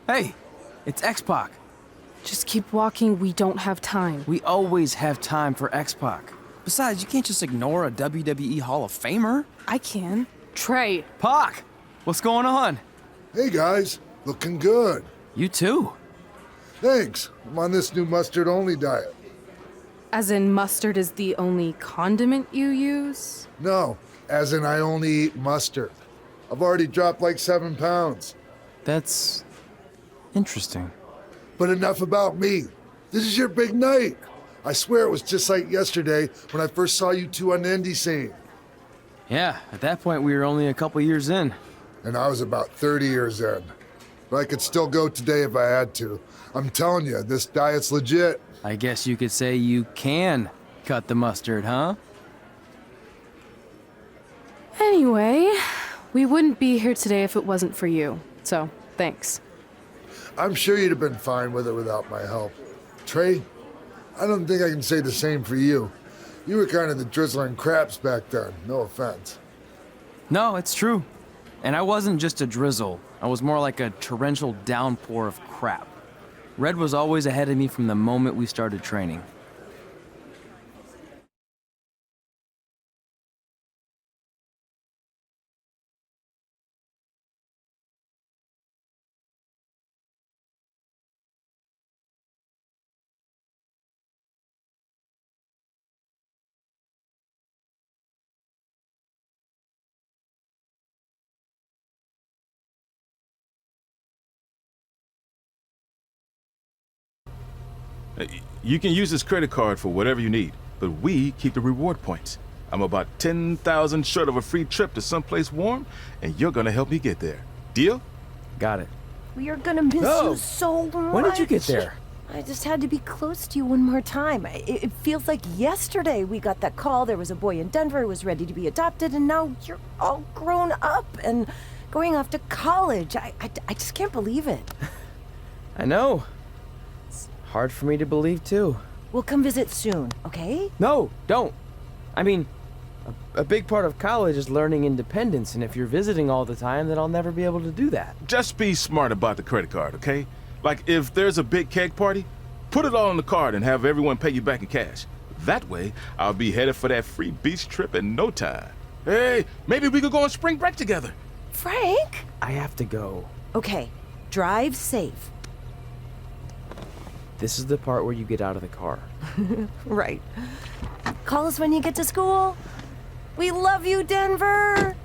Hey, it's X-Pac. Just keep walking, we don't have time. We always have time for X-Pac. Besides, you can't just ignore a WWE Hall of Famer. I can. Trey. Pac, what's going on? Hey guys, looking good. You too. Thanks. I'm on this new mustard-only diet. As in mustard is the only condiment you use? No, as in I only eat mustard. I've already dropped like 7 pounds. That's interesting. But enough about me. This is your big night. I swear it was just like yesterday when I first saw you two on the indie scene. Yeah, at that point we were only a couple years in. And I was about 30 years in. But I could still go today if I had to. I'm telling you, this diet's legit. I guess you could say you can cut the mustard, huh? Anyway, we wouldn't be here today if it wasn't for you. So, thanks. I'm sure you'd have been fine with it without my help. Trey, I don't think I can say the same for you. You were kind of the drizzling craps back then, no offense. No, it's true. And I wasn't just a drizzle. I was more like a torrential downpour of crap. Red was always ahead of me from the moment we started training. You can use this credit card for whatever you need, but we keep the reward points. I'm about 10,000 short of a free trip to someplace warm, and you're gonna help me get there. Deal? Got it. We are gonna miss you so much. When did you get there? I just had to be close to you one more time. It feels like yesterday we got that call. There was a boy in Denver who was ready to be adopted, and now you're all grown up and going off to college. I just can't believe it. I know. It's hard for me to believe, too. We'll come visit soon, okay? No, don't. I mean, a big part of college is learning independence, and if you're visiting all the time, then I'll never be able to do that. Just be smart about the credit card, okay? Like, if there's a big keg party, put it all on the card and have everyone pay you back in cash. That way, I'll be headed for that free beach trip in no time. Hey, maybe we could go on spring break together. Frank? I have to go. Okay, drive safe. This is the part where you get out of the car. Right. Call us when you get to school. We love you, Denver!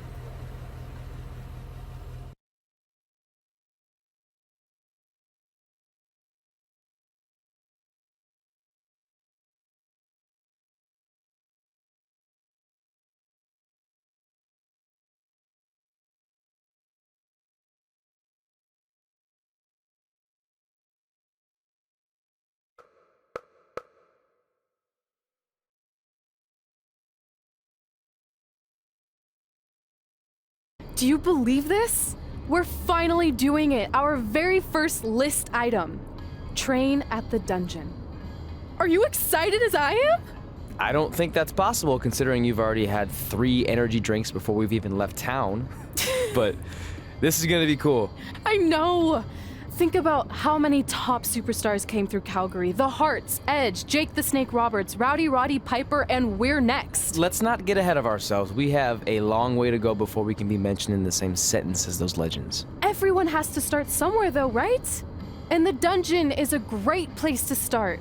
Do you believe this? We're finally doing it. Our very first list item. Train at the dungeon. Are you excited as I am? I don't think that's possible, considering you've already had 3 energy drinks before we've even left town. But this is gonna be cool. I know. Think about how many top superstars came through Calgary. The Hearts, Edge, Jake the Snake Roberts, Rowdy Roddy Piper, and we're next. Let's not get ahead of ourselves. We have a long way to go before we can be mentioned in the same sentence as those legends. Everyone has to start somewhere though, right? And the dungeon is a great place to start.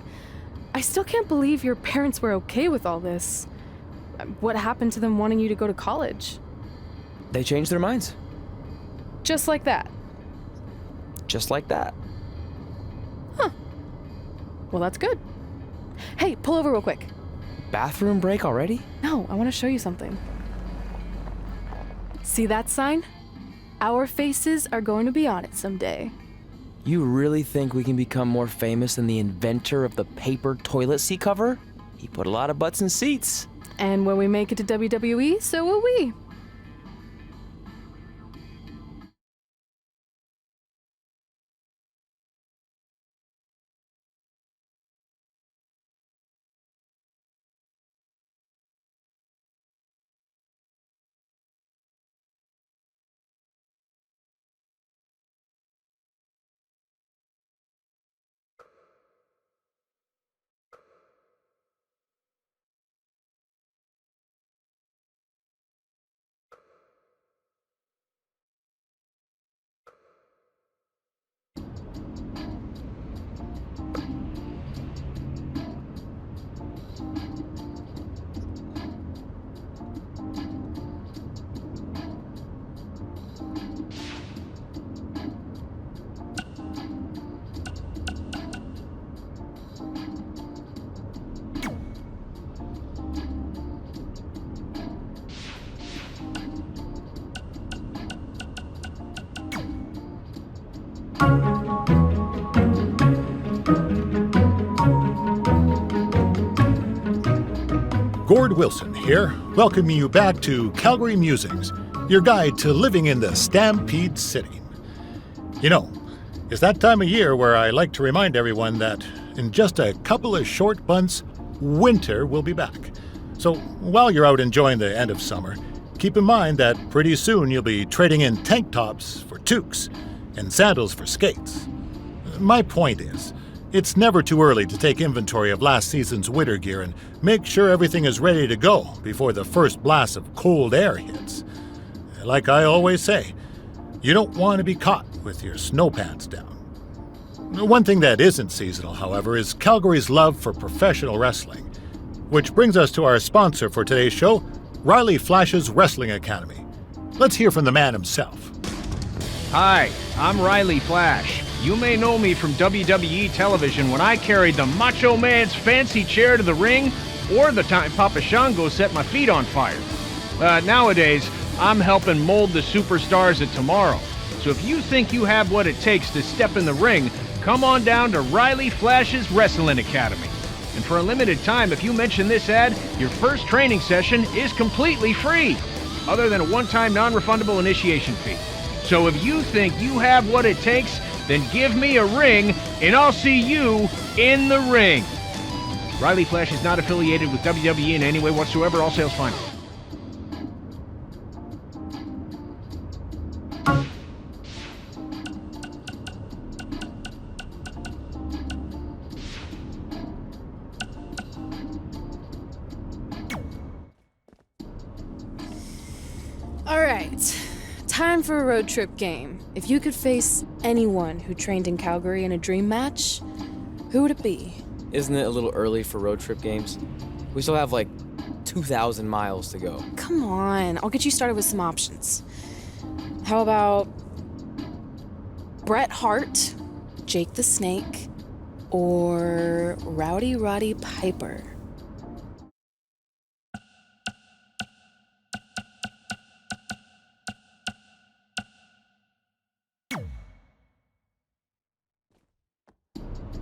I still can't believe your parents were okay with all this. What happened to them wanting you to go to college? They changed their minds. Just like that. Just like that. Huh. Well, that's good. Hey, pull over real quick. Bathroom break already? No, I want to show you something. See that sign? Our faces are going to be on it someday. You really think we can become more famous than the inventor of the paper toilet seat cover? He put a lot of butts in seats. And when we make it to WWE, so will we. Gord Wilson here, welcoming you back to Calgary Musings, your guide to living in the Stampede City. You know, it's that time of year where I like to remind everyone that in just a couple of short months, winter will be back. So while you're out enjoying the end of summer, keep in mind that pretty soon you'll be trading in tank tops for toques and sandals for skates. My point is, it's never too early to take inventory of last season's winter gear and make sure everything is ready to go before the first blast of cold air hits. Like I always say, you don't want to be caught with your snow pants down. One thing that isn't seasonal, however, is Calgary's love for professional wrestling. Which brings us to our sponsor for today's show, Riley Flash's Wrestling Academy. Let's hear from the man himself. Hi, I'm Riley Flash. You may know me from WWE television when I carried the Macho Man's fancy chair to the ring, or the time Papa Shango set my feet on fire. Nowadays, I'm helping mold the superstars of tomorrow. So if you think you have what it takes to step in the ring, come on down to Riley Flash's Wrestling Academy. And for a limited time, if you mention this ad, your first training session is completely free, other than a one-time non-refundable initiation fee. So if you think you have what it takes, then give me a ring, and I'll see you in the ring. Riley Flash is not affiliated with WWE in any way whatsoever. All sales final. All right, time for a road trip game. If you could face anyone who trained in Calgary in a dream match, who would it be? Isn't it a little early for road trip games? We still have like 2,000 miles to go. Come on, I'll get you started with some options. How about Bret Hart, Jake the Snake, or Rowdy Roddy Piper?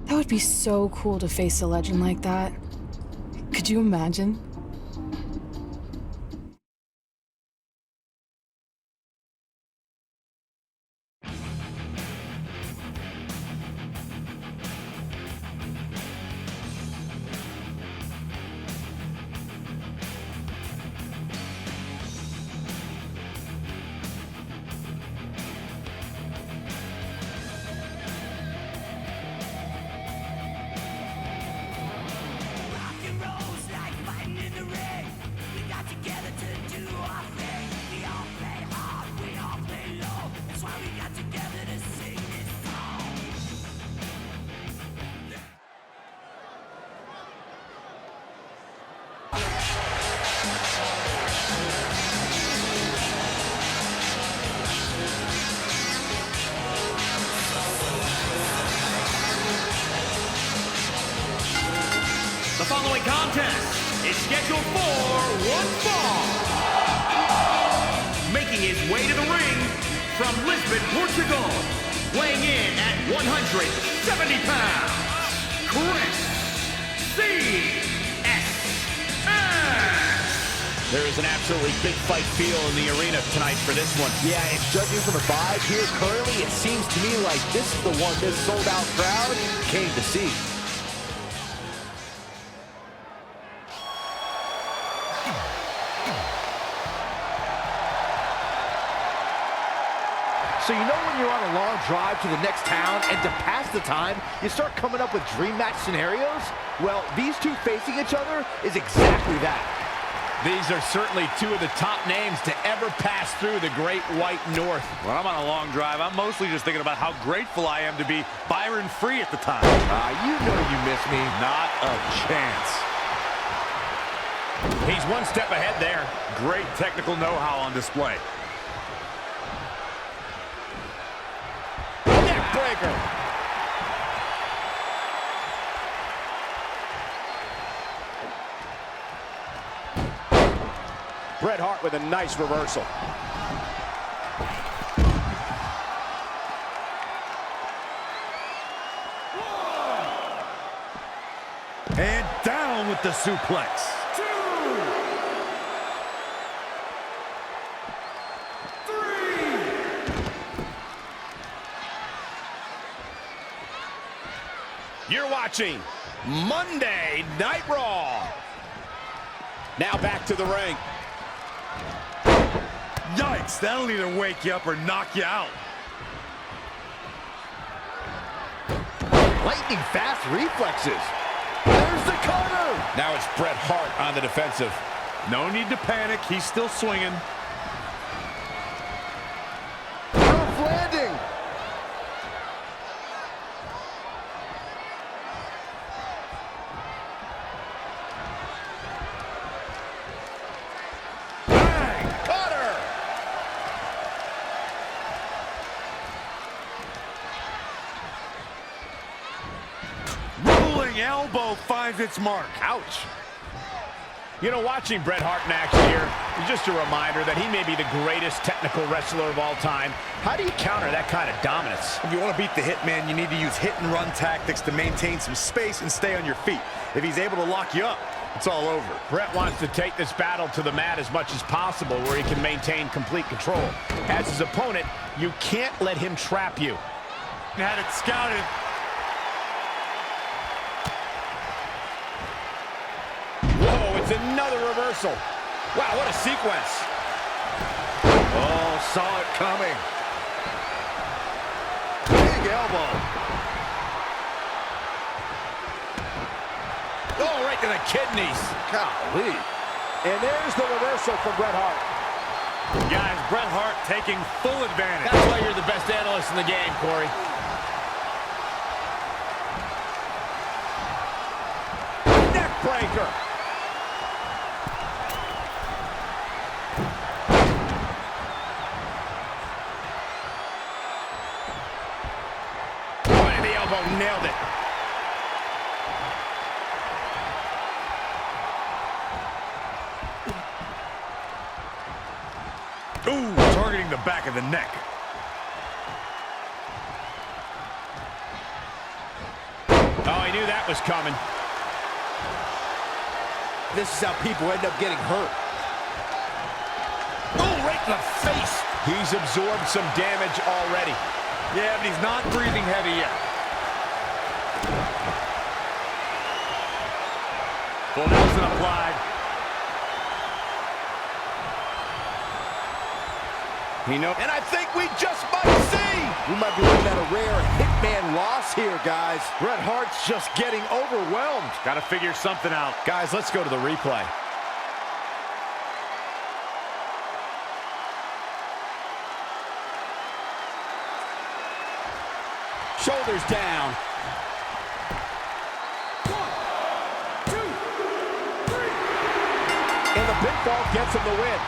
That would be so cool to face a legend like that. Could you imagine? The following contest is scheduled for one fall. Making his way to the ring from Lisbon, Portugal, weighing in at 170 pounds, Chris C.S. There is an absolutely big fight feel in the arena tonight for this one. Yeah, and judging from the vibe here currently, it seems to me like this is the one this sold-out crowd came to see. So you know when you're on a long drive to the next town and to pass the time, you start coming up with dream match scenarios? Well, these two facing each other is exactly that. These are certainly two of the top names to ever pass through the Great White North. When I'm on a long drive, I'm mostly just thinking about how grateful I am to be Byron Free at the time. You know you miss me. Not a chance. He's one step ahead there. Great technical know-how on display. Breaker. Bret Hart with a nice reversal. down with the suplex. 2, 3. You're watching Monday Night Raw. Now back to the ring. Yikes, that'll either wake you up or knock you out. Lightning fast reflexes. There's the cutter. Now it's Bret Hart on the defensive. No need to panic, he's still swinging. Rough landing. Bang! Cutter. Rolling elbow finds its mark. Ouch. You know, watching Bret Hart in action here is just a reminder that he may be the greatest technical wrestler of all time. How do you counter that kind of dominance? If you want to beat the Hitman, you need to use hit-and-run tactics to maintain some space and stay on your feet. If he's able to lock you up, it's all over. Bret wants to take this battle to the mat as much as possible where he can maintain complete control. As his opponent, you can't let him trap you. Had it scouted. Whoa, it's another reversal. Wow, what a sequence. Oh, saw it coming. Big elbow. Oh, right to the kidneys. Golly. And there's the reversal from Bret Hart. Guys, Bret Hart taking full advantage. That's why you're the best analyst in the game, Corey. Neck breaker. Right in the elbow, nailed it. Ooh, targeting the back of the neck. Oh, he knew that was coming. This is how people end up getting hurt. Oh, right in the face. He's absorbed some damage already. Yeah, but he's not breathing heavy yet. Full Nelson applied. And I think we just might see. We might be looking at a rare Hitman loss here, guys. Bret Hart's just getting overwhelmed. Got to figure something out. Guys, let's go to the replay. Shoulders down. 1, 2, 3. And the pinfall gets him the win.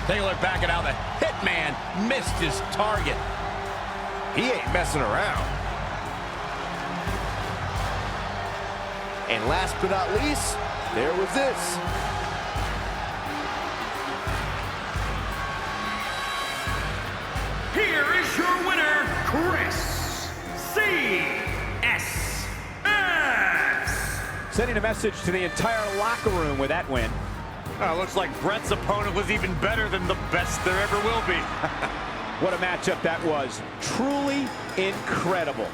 Take a look back at how the Hitman missed his target. He ain't messing around. And last but not least, there was this. Here is your winner, Chris C.S.S. Sending a message to the entire locker room with that win. Looks like Bret's opponent was even better than the best there ever will be. What a matchup that was. Truly incredible.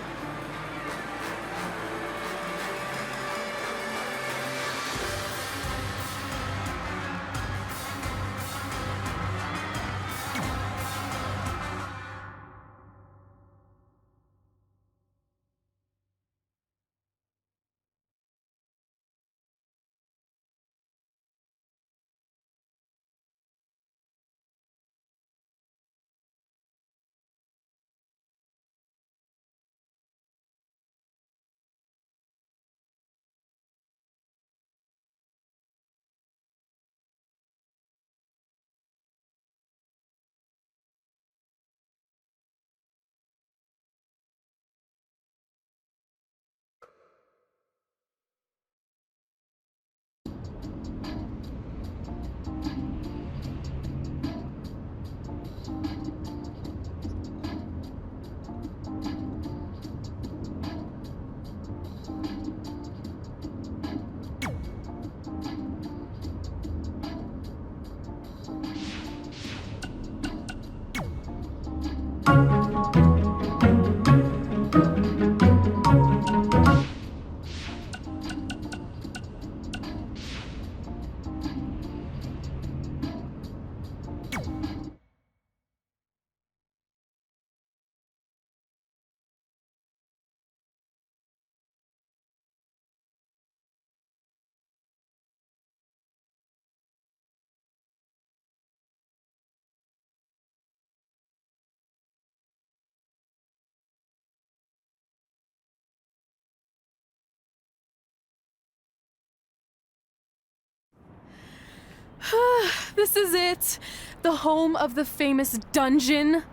This is it. The home of the famous dungeon.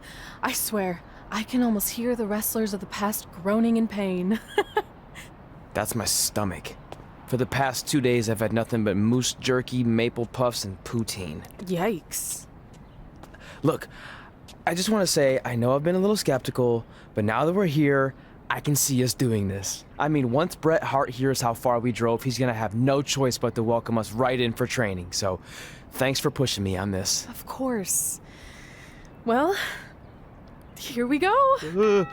I swear, I can almost hear the wrestlers of the past groaning in pain. That's my stomach. For the past 2 days, I've had nothing but moose jerky, maple puffs, and poutine. Yikes. Look, I just want to say, I know I've been a little skeptical, but now that we're here, I can see us doing this. I mean, once Bret Hart hears how far we drove, he's gonna have no choice but to welcome us right in for training. So, thanks for pushing me on this. Of course. Well, here we go.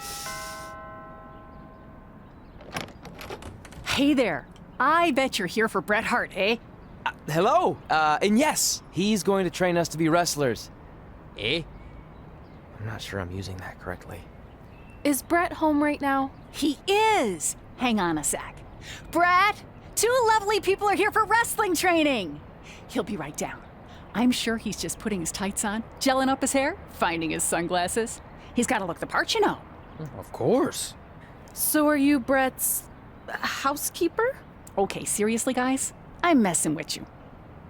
Hey there. I bet you're here for Bret Hart, eh? Hello, and yes, he's going to train us to be wrestlers. Eh? I'm not sure I'm using that correctly. Is Bret home right now? He is. Hang on a sec. Bret, 2 lovely people are here for wrestling training. He'll be right down. I'm sure he's just putting his tights on, gelling up his hair, finding his sunglasses. He's got to look the part, you know. Of course. So are you Bret's housekeeper? Okay, seriously, guys? I'm messing with you.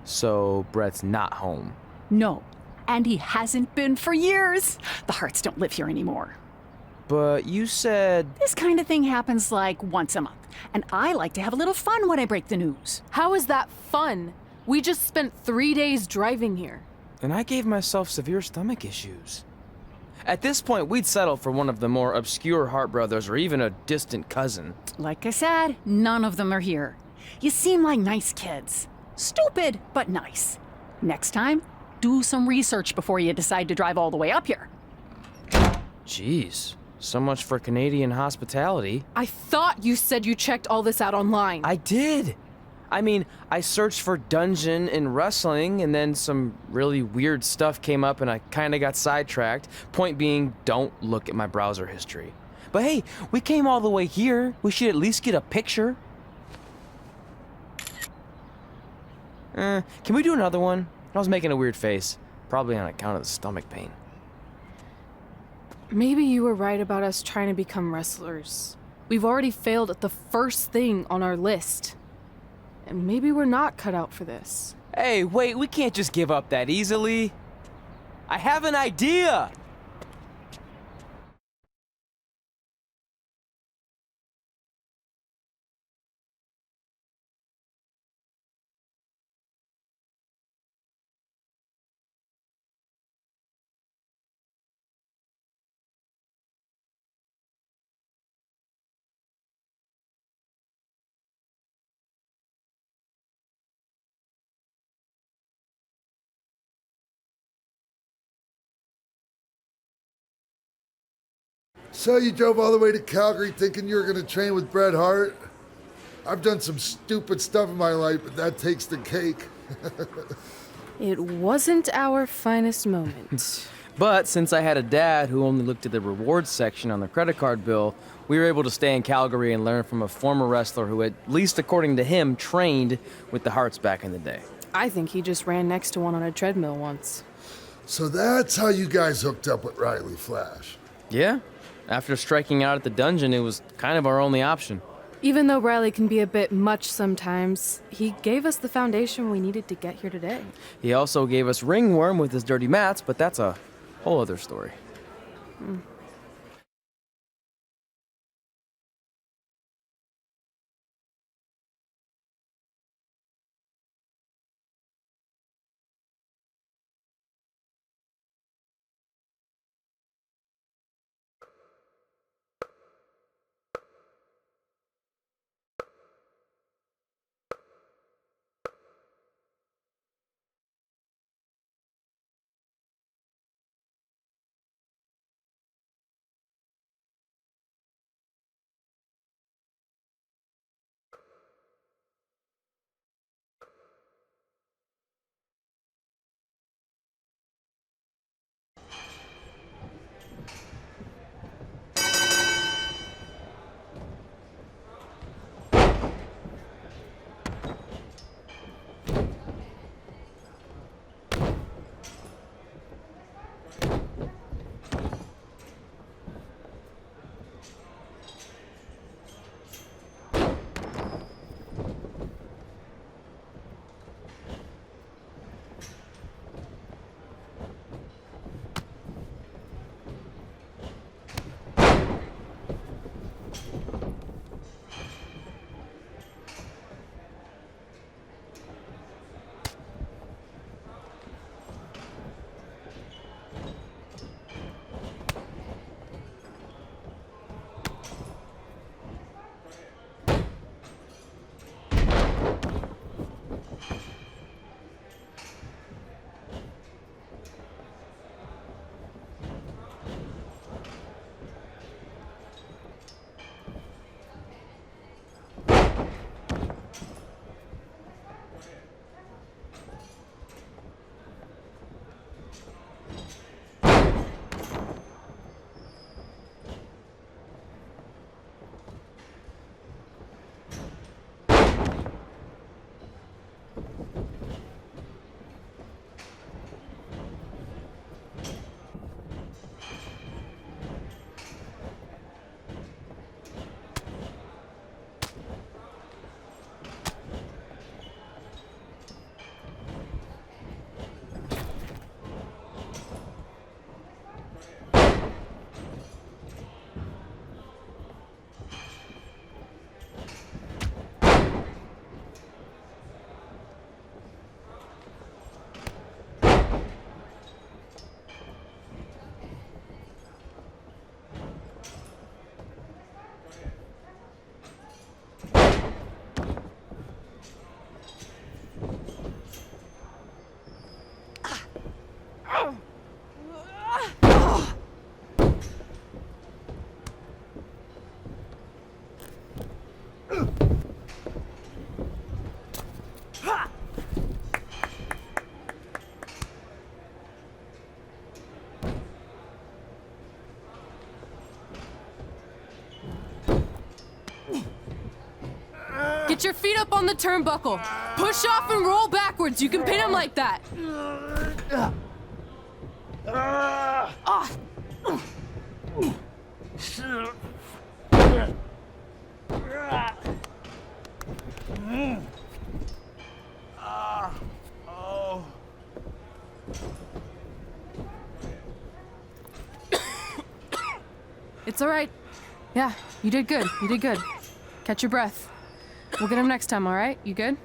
So, Bret's not home. No, and he hasn't been for years. The Harts don't live here anymore. But you said... This kind of thing happens like once a month, and I like to have a little fun when I break the news. How is that fun? We just spent 3 days driving here. And I gave myself severe stomach issues. At this point, we'd settle for one of the more obscure Hart brothers or even a distant cousin. Like I said, none of them are here. You seem like nice kids. Stupid, but nice. Next time, do some research before you decide to drive all the way up here. Jeez, so much for Canadian hospitality. I thought you said you checked all this out online. I did. I mean, I searched for dungeon in wrestling, and then some really weird stuff came up, and I kind of got sidetracked. Point being, don't look at my browser history. But hey, we came all the way here. We should at least get a picture. Can we do another one? I was making a weird face, probably on account of the stomach pain. Maybe you were right about us trying to become wrestlers. We've already failed at the first thing on our list. And maybe we're not cut out for this. Hey, wait, we can't just give up that easily. I have an idea! So you drove all the way to Calgary thinking you were going to train with Bret Hart? I've done some stupid stuff in my life, but that takes the cake. It wasn't our finest moment. But since I had a dad who only looked at the rewards section on the credit card bill, we were able to stay in Calgary and learn from a former wrestler who, at least according to him, trained with the Harts back in the day. I think he just ran next to one on a treadmill once. So that's how you guys hooked up with Riley Flash. Yeah. After striking out at the dungeon, it was kind of our only option. Even though Riley can be a bit much sometimes, he gave us the foundation we needed to get here today. He also gave us ringworm with his dirty mats, but that's a whole other story. Get your feet up on the turnbuckle. Push off and roll backwards. You can pin him like that. It's all right. Yeah, you did good. You did good. Catch your breath. We'll get him next time, all right? You good?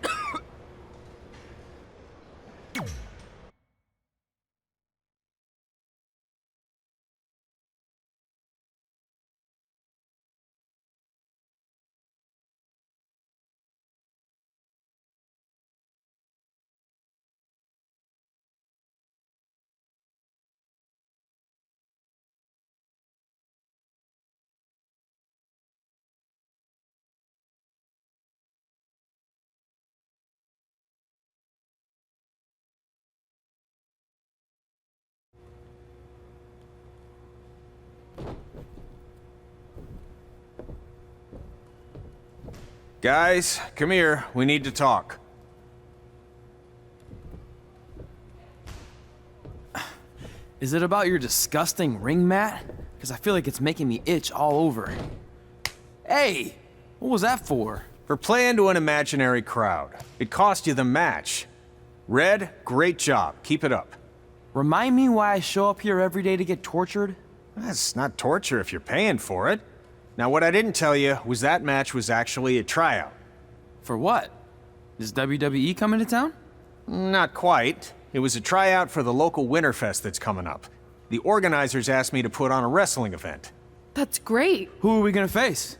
Guys, come here. We need to talk. Is it about your disgusting ring mat? Because I feel like it's making me itch all over. Hey, what was that for? For playing to an imaginary crowd. It cost you the match. Red, great job. Keep it up. Remind me why I show up here every day to get tortured? That's not torture if you're paying for it. Now, what I didn't tell you was that match was actually a tryout. For what? Is WWE coming to town? Not quite. It was a tryout for the local Winterfest that's coming up. The organizers asked me to put on a wrestling event. That's great. Who are we gonna face?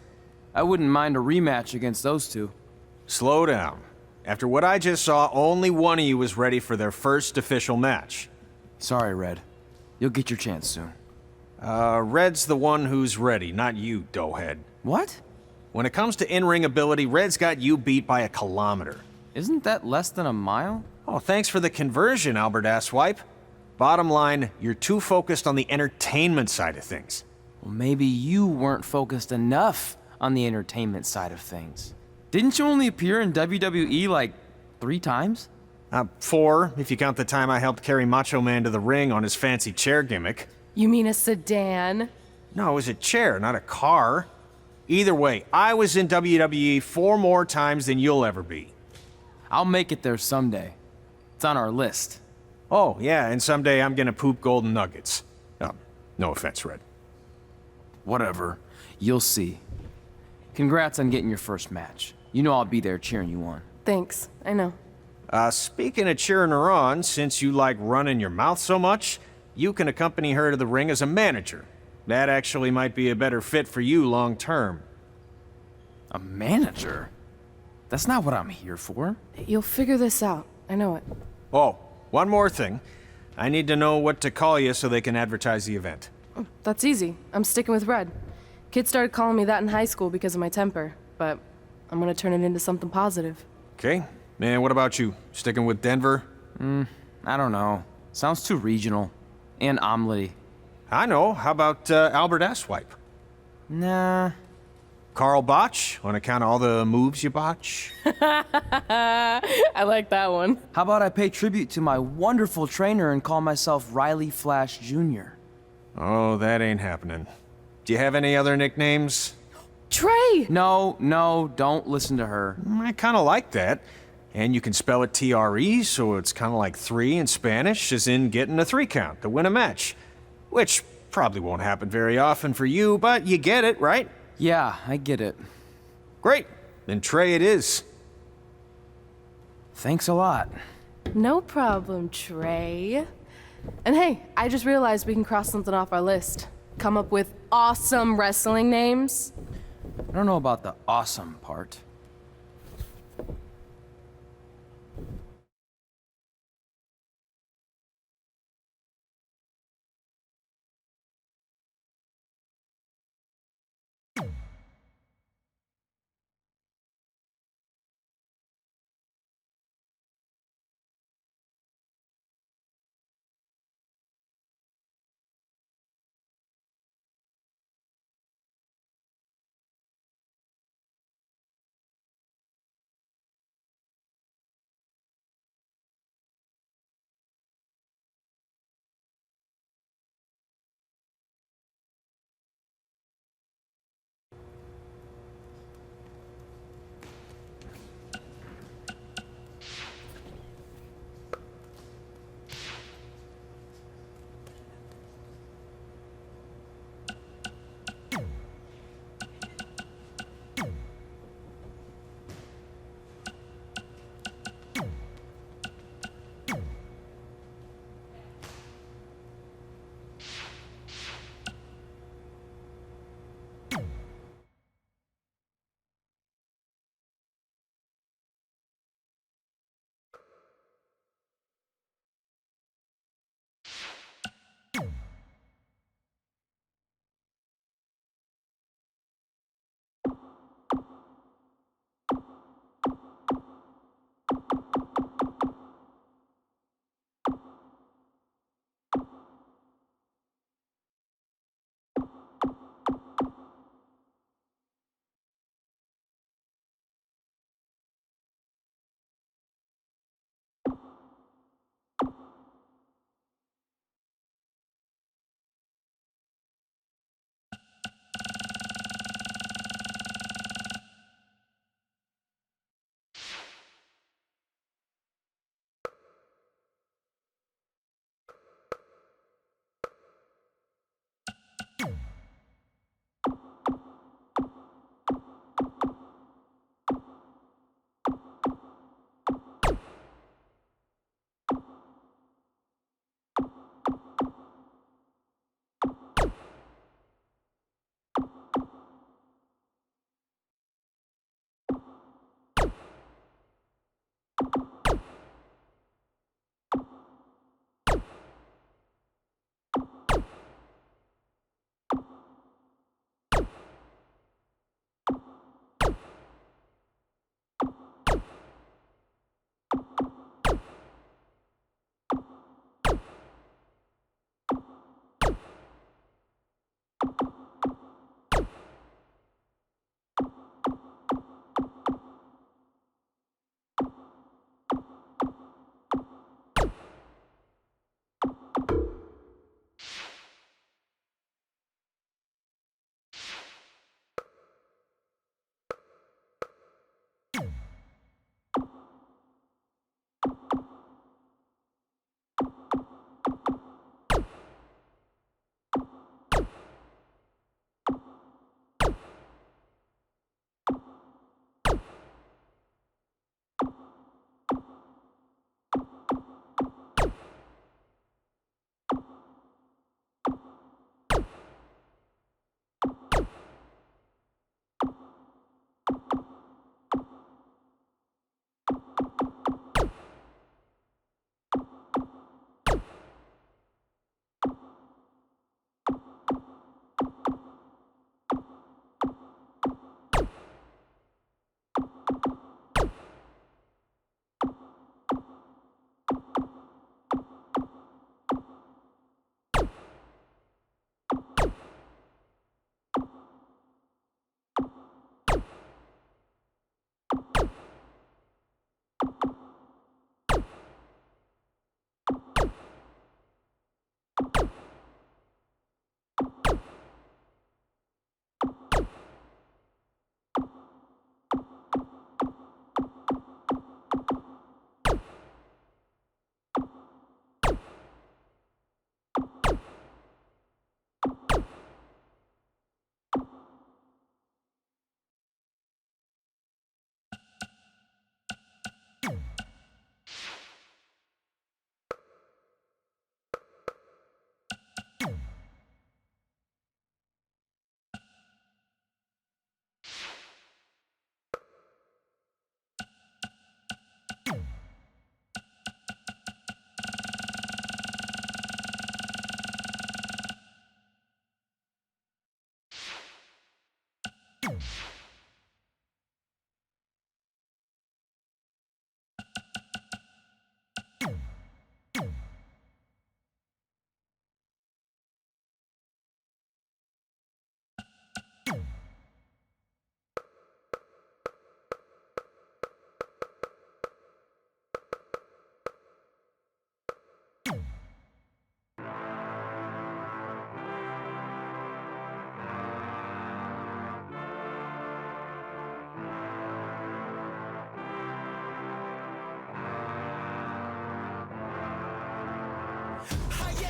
I wouldn't mind a rematch against those two. Slow down. After what I just saw, only one of you was ready for their first official match. Sorry, Red. You'll get your chance soon. Red's the one who's ready, not you, doughhead. What? When it comes to in-ring ability, Red's got you beat by a kilometer. Isn't that less than a mile? Oh, thanks for the conversion, Albert Asswipe. Bottom line, you're too focused on the entertainment side of things. Well, maybe you weren't focused enough on the entertainment side of things. Didn't you only appear in WWE like 3 times? 4, if you count the time I helped carry Macho Man to the ring on his fancy chair gimmick. You mean a sedan? No, it was a chair, not a car. Either way, I was in WWE 4 more times than you'll ever be. I'll make it there someday. It's on our list. Oh, yeah, and someday I'm gonna poop golden nuggets. No offense, Red. Whatever. You'll see. Congrats on getting your first match. You know I'll be there cheering you on. Thanks. I know. Speaking of cheering her on, since you like running your mouth so much, you can accompany her to the ring as a manager. That actually might be a better fit for you long term. A manager? That's not what I'm here for. You'll figure this out. I know it. Oh, one more thing. I need to know what to call you so they can advertise the event. That's easy. I'm sticking with Red. Kids started calling me that in high school because of my temper, but I'm gonna turn it into something positive. Okay. And what about you? Sticking with Denver? I don't know. Sounds too regional. And omelety. I know. How about Albert Asswipe? Nah. Carl Botch, on account of all the moves you botch? I like that one. How about I pay tribute to my wonderful trainer and call myself Riley Flash Jr.? Oh, that ain't happening. Do you have any other nicknames? Trey! No, don't listen to her. I kind of like that. And you can spell it T-R-E, so it's kind of like 3 in Spanish, as in getting a 3 count to win a match. Which probably won't happen very often for you, but you get it, right? Yeah, I get it. Great. Then Trey it is. Thanks a lot. No problem, Trey. And hey, I just realized we can cross something off our list. Come up with awesome wrestling names. I don't know about the awesome part.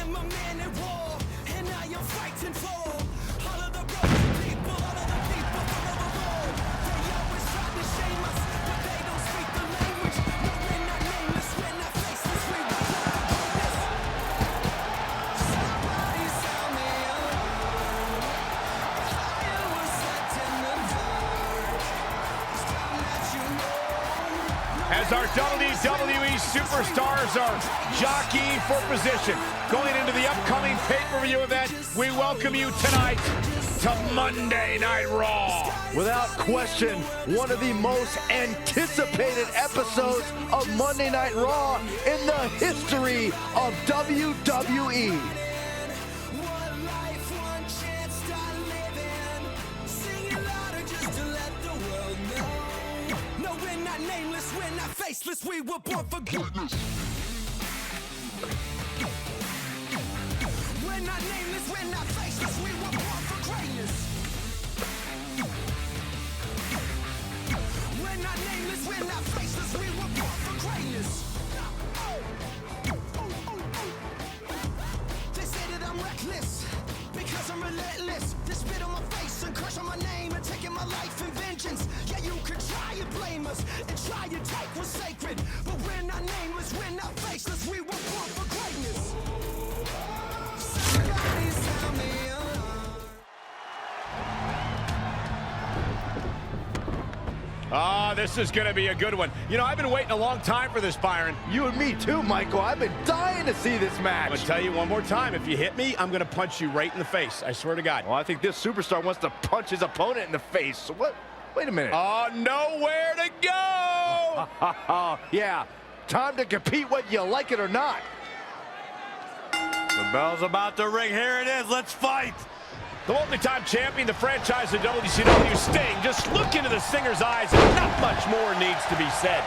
am a man at war, and I am fighting for all of the broken people, all of the people from overall. They always try to shame us, but they don't speak the language. No, we're not nameless, we're not faceless, we were born for greatness. Somebody tell me fire was set in the dark. It's time that you know. As our WWE superstars are jockeying for position, going into the upcoming pay-per-view event, we welcome you tonight to Monday Night Raw. Without question, one of the most anticipated episodes of Monday Night Raw in the history of WWE. One life, one chance, start living. Sing it louder just to let the world know. No, we're not nameless, we're not faceless, we were born for greatness. We're not nameless, we're not faceless, we were born for greatness. We're not nameless, we're not faceless, we were born for greatness. They say that I'm reckless because I'm relentless. They spit on my face and crush on my name and taking my life in vengeance. Yeah, you could try and blame us and try and take what's sacred, but we're not nameless, we're not faceless, we were born for greatness. Somebody tell me This is going to be a good one. You know, I've been waiting a long time for this, Byron. You and me too, Michael. I've been dying to see this match. I'm going to tell you one more time. If you hit me, I'm going to punch you right in the face. I swear to God. Well, I think this superstar wants to punch his opponent in the face. So what? Wait a minute. Oh, nowhere to go! Yeah, time to compete whether you like it or not. The bell's about to ring. Here it is. Let's fight. The multi-time champion, the franchise of WCW, Sting. Just look into the Singer's eyes and not much more needs to be said.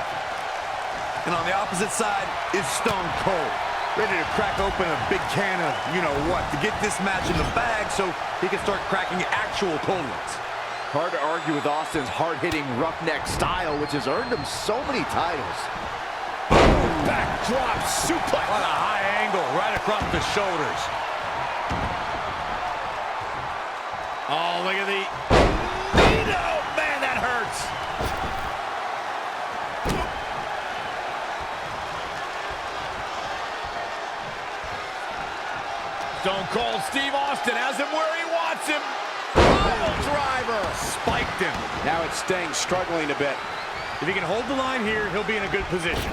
And on the opposite side is Stone Cold, ready to crack open a big can of you-know-what to get this match in the bag so he can start cracking actual cold ones. Hard to argue with Austin's hard-hitting roughneck style, which has earned him so many titles. Backdrop suplex. What a high angle right across the shoulders. Oh, look at the... Oh, man, that hurts. Stone Cold Steve Austin has him where he wants him. Pile driver. Spiked him. Now it's Sting struggling a bit. If he can hold the line here, he'll be in a good position.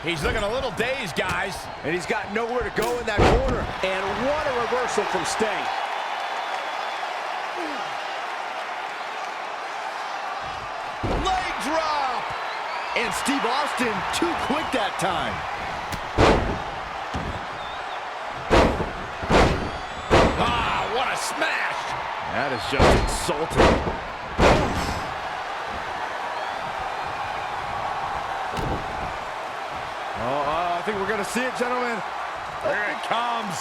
He's looking a little dazed, guys. And he's got nowhere to go in that corner. And what a reversal from Sting. Leg drop! And Steve Austin too quick that time. Ah, what a smash! That is just insulting. I think we're going to see it, gentlemen. Here it comes.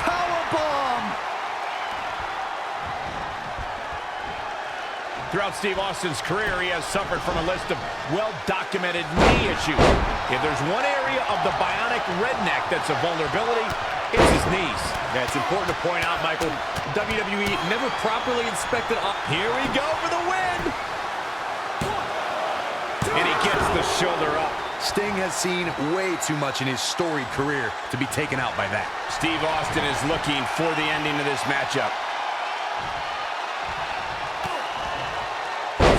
Powerbomb! Throughout Steve Austin's career, he has suffered from a list of well-documented knee issues. If there's one area of the bionic redneck that's a vulnerability, it's his knees. Yeah, it's important to point out, Michael, WWE never properly inspected. Here we go for the win! And he gets the shoulder up. Sting has seen way too much in his storied career to be taken out by that. Steve Austin is looking for the ending of this matchup.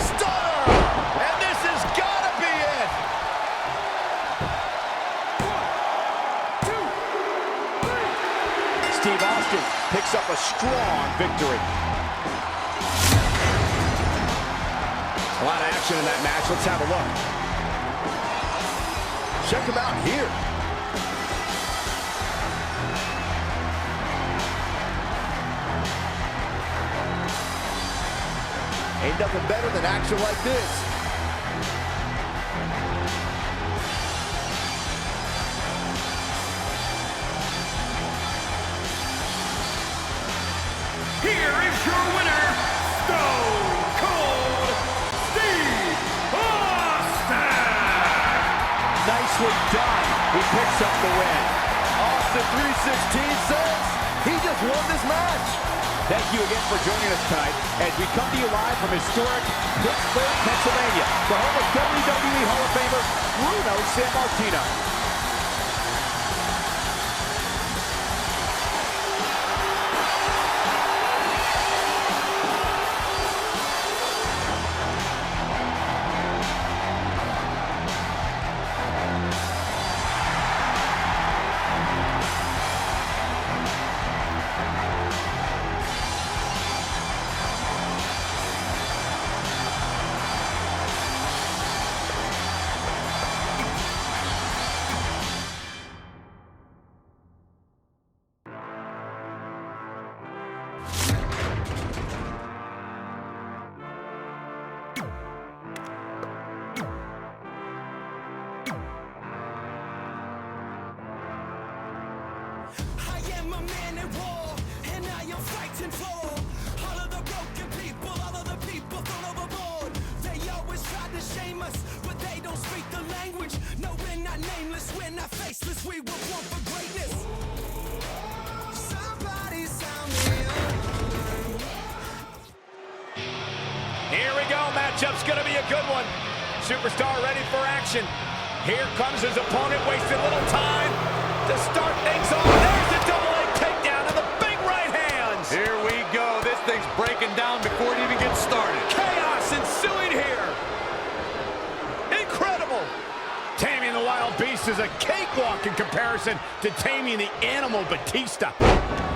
Stunner! And this has got to be it! 1, 2, 3. Steve Austin picks up a strong victory. A lot of action in that match. Let's have a look. Check him out here. Ain't nothing better than action like this. Here is your winner, Stone Cold Steve Nicely done. He picks up the win. Austin 316 says he just won this match. Thank you again for joining us tonight as we come to you live from historic Pittsburgh, Pennsylvania, the home of WWE Hall of Famer Bruno Sammartino. I am a man at war, and I am fighting for all of the broken people, all of the people thrown overboard. They always try to shame us, but they don't speak the language. No, we're not nameless, we're not faceless, we were born for greatness. Somebody sound me on. Here we go, matchup's gonna be a good one. Superstar ready for action. Here comes his opponent, wasting little time to start things off. There's the double leg takedown and the big right hands. Here we go. This thing's breaking down before it even gets started. Chaos ensuing here. Incredible. Taming the wild beast is a cakewalk in comparison to taming the animal Batista.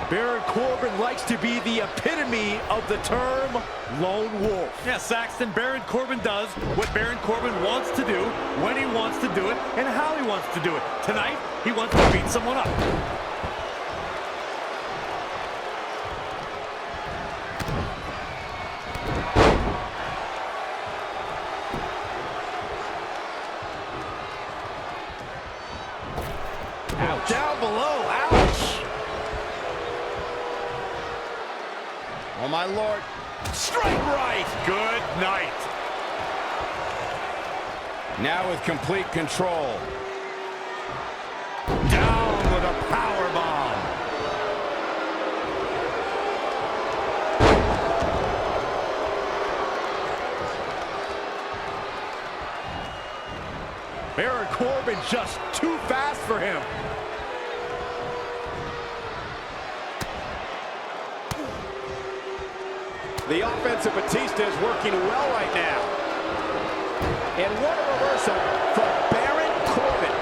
Baron Corbin likes to be the epitome of the term lone wolf. Yeah, Saxton, Baron Corbin does what Baron Corbin wants to do, when he wants to do it, and how he wants to do it. Tonight, he wants to beat someone up. Ouch. Down below. Ouch. Oh, my Lord. Straight right. Good night. Now with complete control. Down with a power bomb. Baron Corbin just too fast for him. The offense of Batista is working well right now. And what a reversal from Baron Corbin.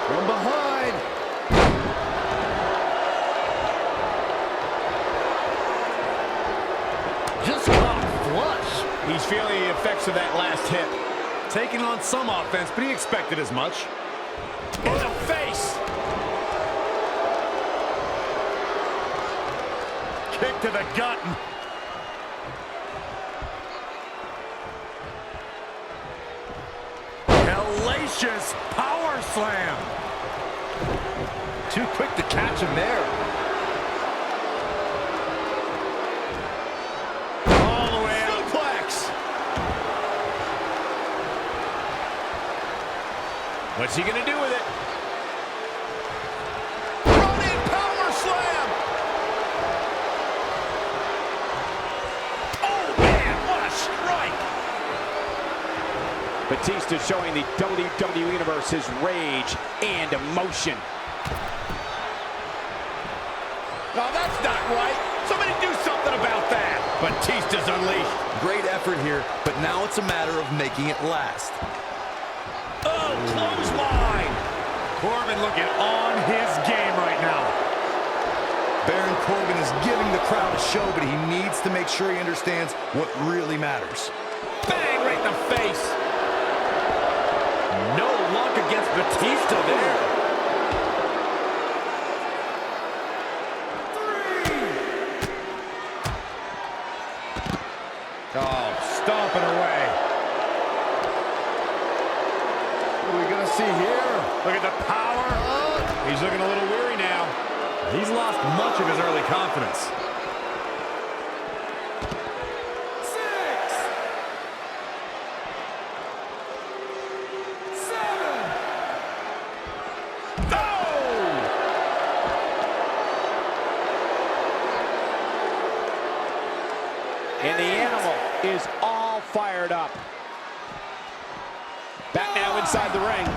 From behind. Just caught flush. He's feeling the effects of that last hit. Taking on some offense, but he expected as much. In the face. Kick to the gut. Hellacious power slam. Too quick to catch him there. All the way out. Suplex. What's he going to do with it? Running power slam. Oh, man, what a strike. Batista showing the WWE Universe his rage and emotion. Oh, that's not right. Somebody do something about that. Batista's unleashed. Great effort here, but now it's a matter of making it last. Oh, clothesline. Corbin looking on his game right now. Baron Corbin is giving the crowd a show, but he needs to make sure he understands what really matters. Bang, right in the face. No luck against Batista there. 3. Oh, stomping away. What are we gonna see here? Look at the power. He's looking a little weary now. He's lost much of his early confidence. 6. fired up. Back now inside the ring.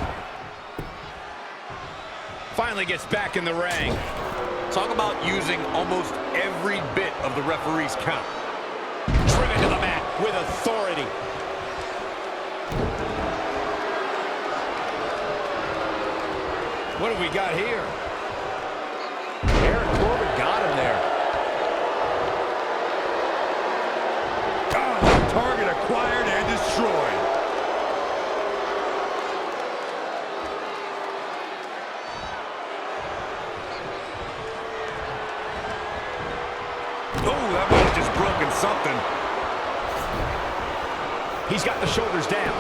Finally gets back in the ring. Talk about using almost every bit of the referee's count. Driven to the mat with authority. What do we got here? Baron Corbin got him there. Target acquired and destroyed. Oh, that might have just broken something. He's got the shoulders down.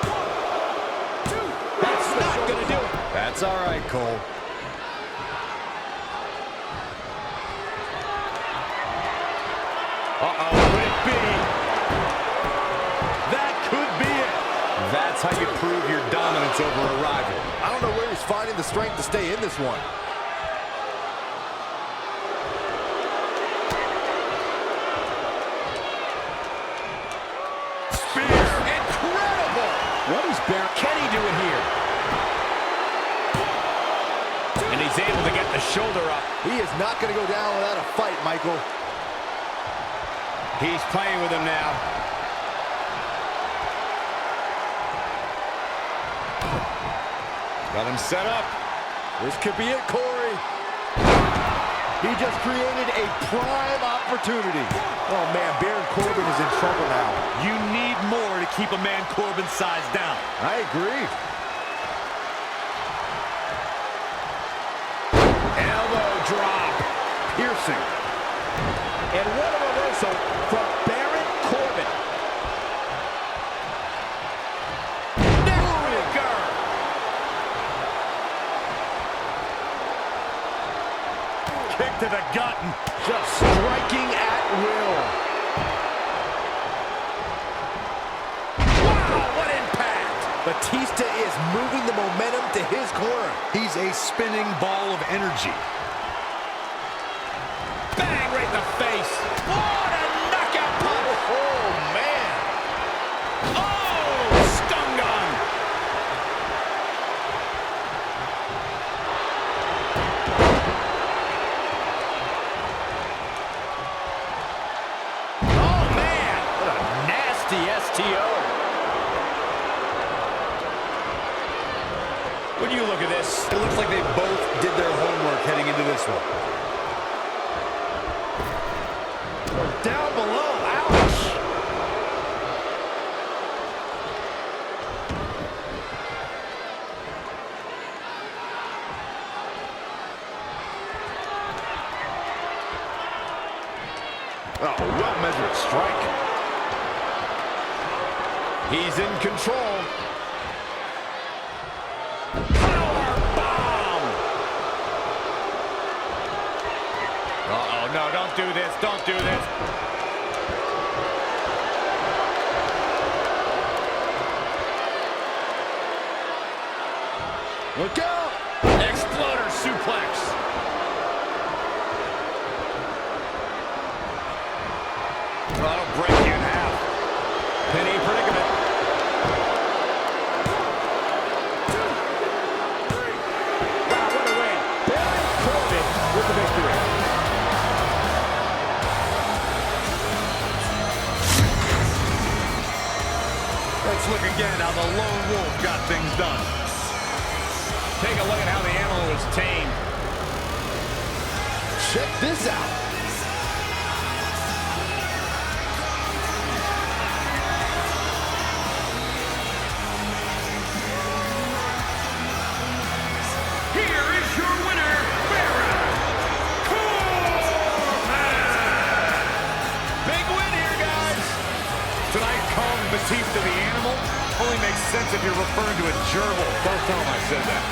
1, 2. That's not going to do it. That's all right, Cole. Uh-oh, could it be? That could be it. That's how you prove your dominance over a rival. I don't know where he's finding the strength to stay in this one. Incredible! What is Baron Kenny doing here? And he's able to get the shoulder up. He is not going to go down without a fight, Michael. He's playing with him now. Got him set up. This could be it, Corey. He just created a prime opportunity. Oh, man, Baron Corbin is in trouble now. You need more to keep a man Corbin's size down. I agree. Elbow drop. Piercing. And what a reversal from Baron Corbin. Neckbreaker. Kick to the gut and Just striking at will. Wow, what impact. Batista is moving the momentum to his corner. he's a spinning ball of energy. Bang, right in the face. What a knockout punch. Oh, man. Oh, stun gun. Oh, man. What a nasty STO. When you look at this, It looks like they both did their homework heading into this one. Down below. Ouch. Oh, well-measured strike. he's in control. Power bomb. Uh-oh, no, don't do this. Don't do this. Look out. Exploder suplex. That'll break you in half. Penny predicament. 2, 3. Wow, what a win. Baron Corbin with the victory. Let's look again how the lone wolf got things done. Take a look at how the animal was tamed. Check this out. Here is your winner, Baron Corbin! Big win here, guys. Tonight, calling Batista the animal only makes sense if you're referring to a gerbil. Don't tell him I said that.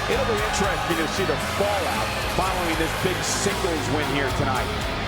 It'll be interesting to see the fallout following this big singles win here tonight.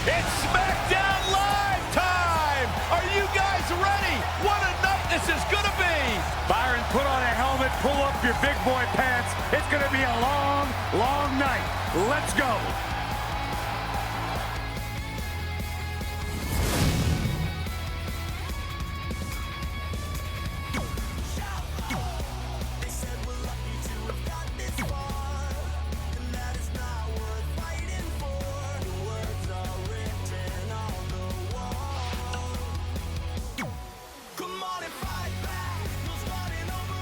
It's SmackDown Live time! Are you guys ready? What a night this is gonna be! Byron, put on a helmet, pull up your big boy pants. It's gonna be a long, long night. Let's go.